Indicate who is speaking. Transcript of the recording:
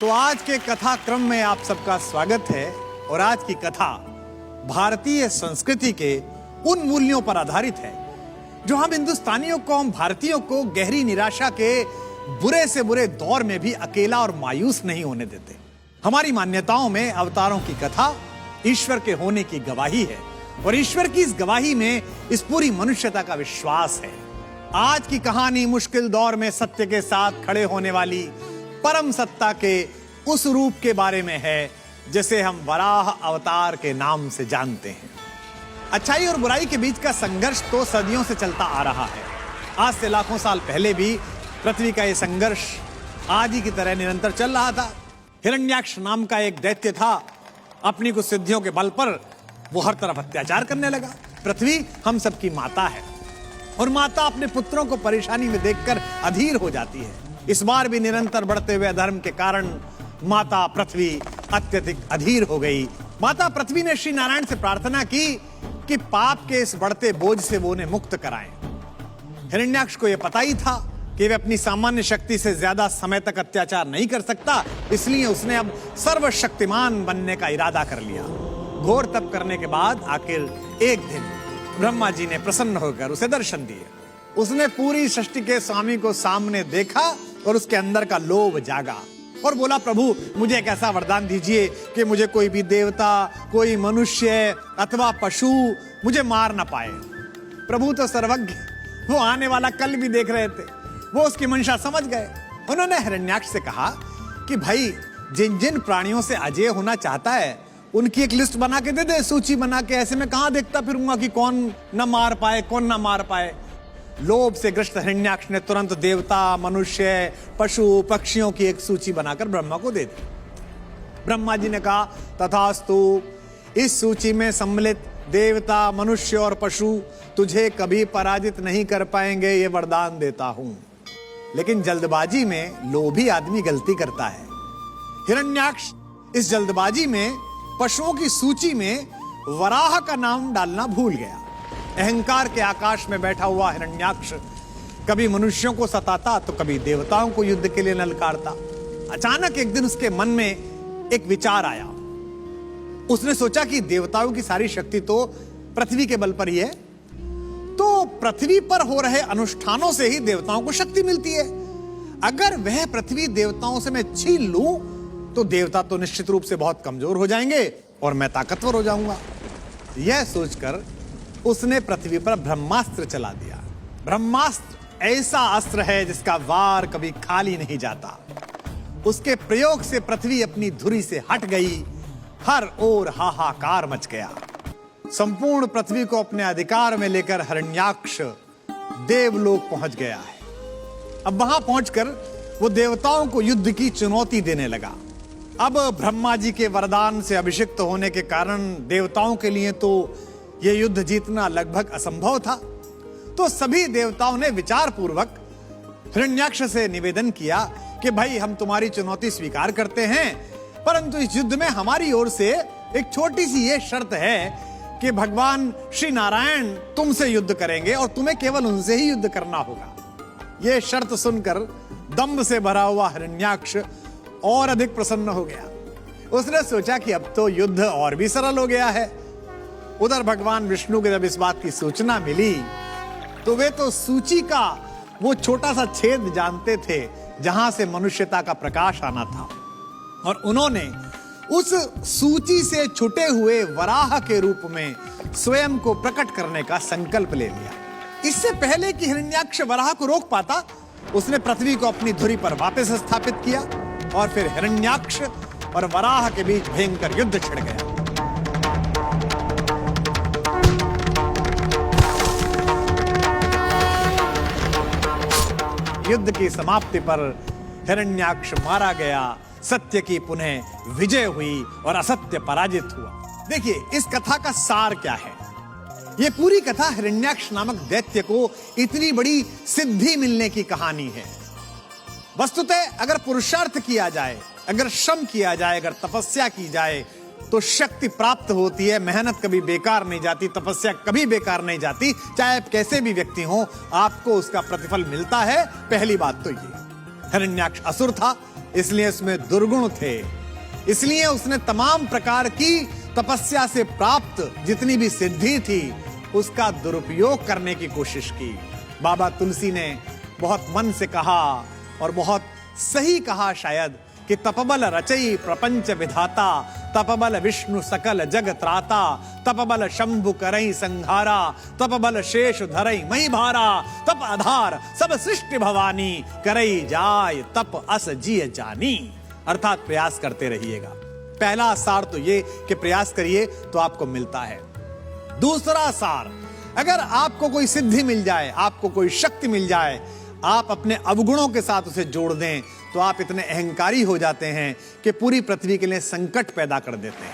Speaker 1: तो आज के कथा क्रम में आप सबका स्वागत है और आज की कथा भारतीय संस्कृति के उन मूल्यों पर आधारित है जो हम हिंदुस्तानियों को, हम भारतीयों को गहरी निराशा के बुरे से बुरे दौर में भी अकेला और मायूस नहीं होने देते। हमारी मान्यताओं में अवतारों की कथा ईश्वर के होने की गवाही है और ईश्वर की इस गवाही में इस पूरी मनुष्यता का विश्वास है। आज की कहानी मुश्किल दौर में सत्य के साथ खड़े होने वाली परम सत्ता के उस रूप के बारे में है जिसे हम वराह अवतार के नाम से जानते हैं। अच्छाई और बुराई के बीच का संघर्ष तो सदियों से चलता आ रहा है। आज से लाखों साल पहले भी पृथ्वी का यह संघर्ष आज ही की तरह निरंतर चल रहा था। हिरण्याक्ष नाम का एक दैत्य था। अपनी कुछ सिद्धियों के बल पर वो हर तरफ अत्याचार करने लगा। पृथ्वी हम सबकी माता है और माता अपने पुत्रों को परेशानी में देखकर अधीर हो जाती है। इस बार भी निरंतर बढ़ते हुए अधर्म के कारण माता पृथ्वी अत्यधिक अधीर हो गई। माता पृथ्वी ने श्री नारायण से प्रार्थना की कि पाप के इस बढ़ते बोझ से वो उन्हें मुक्त कराएं। हिरण्याक्ष को यह पता ही था कि वह अपनी सामान्य शक्ति से ज्यादा समय तक अत्याचार नहीं कर सकता, इसलिए उसने अब सर्वशक्तिमान बनने का इरादा कर लिया। घोर तप करने के बाद आखिर एक दिन ब्रह्मा जी ने प्रसन्न होकर उसे दर्शन दिए। उसने पूरी सृष्टि के स्वामी को सामने देखा और उसके अंदर का लोभ जागा और बोला, प्रभु मुझे एक ऐसा वरदान दीजिए कि मुझे कोई भी देवता, कोई मनुष्य अथवा पशु मुझे मार ना पाए। प्रभु तो सर्वज्ञ, वो आने वाला कल भी देख रहे थे, वो उसकी मंशा समझ गए। उन्होंने हिरण्याक्ष से कहा कि भाई जिन जिन प्राणियों से अजय होना चाहता है उनकी एक लिस्ट बना के दे दे, सूची बना के। ऐसे में कहां देखता फिरूंगा कि कौन न मार पाए, कौन न मार पाए। लोभ से ग्रस्त हिरण्याक्ष ने तुरंत देवता, मनुष्य, पशु, पक्षियों की एक सूची बनाकर ब्रह्मा को दे दी। ब्रह्मा जी ने कहा, तथास्तु, इस सूची में सम्मिलित देवता, मनुष्य और पशु तुझे कभी पराजित नहीं कर पाएंगे, ये वरदान देता हूं। लेकिन जल्दबाजी में लोभी आदमी गलती करता है। हिरण्याक्ष इस जल्दबाजी में पशुओं की सूची में वराह का नाम डालना भूल गया। अहंकार के आकाश में बैठा हुआ हिरण्याक्ष कभी मनुष्यों को सताता तो कभी देवताओं को युद्ध के लिए ललकारता। अचानक एक दिन उसके मन में एक विचार आया। उसने सोचा कि देवताओं की सारी शक्ति तो पृथ्वी के बल पर ही है, तो पृथ्वी पर हो रहे अनुष्ठानों से ही देवताओं को शक्ति मिलती है। अगर वह पृथ्वी देवताओं से मैं छीन लूं तो देवता तो निश्चित रूप से बहुत कमजोर हो जाएंगे और मैं ताकतवर हो जाऊंगा। यह सोचकर उसने पृथ्वी पर ब्रह्मास्त्र चला दिया। ब्रह्मास्त्र ऐसा अस्त्र है जिसका वार कभी खाली नहीं जाता। उसके प्रयोग से पृथ्वी अपनी धुरी से हट गई। हर ओर हाहाकार मच गया। संपूर्ण पृथ्वी को अपने अधिकार में लेकर हिरण्याक्ष देवलोक पहुंच गया है। अब वहां पहुंचकर वो देवताओं को युद्ध की चुनौती देने लगा। अब ब्रह्मा जी के वरदान से अभिषिक्त होने के कारण देवताओं के लिए तो यह युद्ध जीतना लगभग असंभव था। तो सभी देवताओं ने विचार पूर्वक हिरण्याक्ष से निवेदन किया कि भाई हम तुम्हारी चुनौती स्वीकार करते हैं, परंतु इस युद्ध में हमारी ओर से एक छोटी सी यह शर्त है कि भगवान श्री नारायण तुमसे युद्ध करेंगे और तुम्हें केवल उनसे ही युद्ध करना होगा। यह शर्त सुनकर दंभ से भरा हुआ हिरण्याक्ष और अधिक प्रसन्न हो गया। उसने सोचा कि अब तो युद्ध और भी सरल हो गया है। उधर भगवान विष्णु को जब इस बात की सूचना मिली तो वे तो सूची का वो छोटा सा छेद जानते थे जहां से मनुष्यता का प्रकाश आना था, और उन्होंने उस सूची से छुटे हुए वराह के रूप में स्वयं को प्रकट करने का संकल्प ले लिया। इससे पहले कि हिरण्याक्ष वराह को रोक पाता, उसने पृथ्वी को अपनी धुरी पर वापस स्थापित किया और फिर हिरण्याक्ष और वराह के बीच भयंकर युद्ध छिड़ गया। युद्ध की समाप्ति पर हिरण्याक्ष मारा गया, सत्य की पुनः विजय हुई और असत्य पराजित हुआ। देखिए इस कथा का सार क्या है। यह पूरी कथा हिरण्याक्ष नामक दैत्य को इतनी बड़ी सिद्धि मिलने की कहानी है। वस्तुतः अगर पुरुषार्थ किया जाए, अगर श्रम किया जाए, अगर तपस्या की जाए तो शक्ति प्राप्त होती है। मेहनत कभी बेकार नहीं जाती, तपस्या कभी बेकार नहीं जाती। चाहे आप कैसे भी व्यक्ति हो, आपको उसका प्रतिफल मिलता है। पहली बात तो ये। हिरण्याक्ष असुर था, इसलिए उसमें दुर्गुण थे, इसलिए उसने तमाम प्रकार की तपस्या से प्राप्त जितनी भी सिद्धि थी उसका दुरुपयोग करने की कोशिश की। बाबा तुलसी ने बहुत मन से कहा और बहुत सही कहा शायद कि तपबल रचई प्रपंच विधाता, तपबल विष्णु सकल जग त्राता, तपबल शंभु करई संहारा, तपबल शेष धरई मही भारा, तप आधार सब सृष्टि भवानी, करई जाय तप अस जिय जानी। अर्थात प्रयास करते रहिएगा। पहला सार तो ये कि प्रयास करिए तो आपको मिलता है। दूसरा सार, अगर आपको कोई सिद्धि मिल जाए, आपको कोई शक्ति मिल जाए, आप अपने अवगुणों के साथ उसे जोड़ दें तो आप इतने अहंकारी हो जाते हैं कि पूरी पृथ्वी के लिए संकट पैदा कर देते हैं।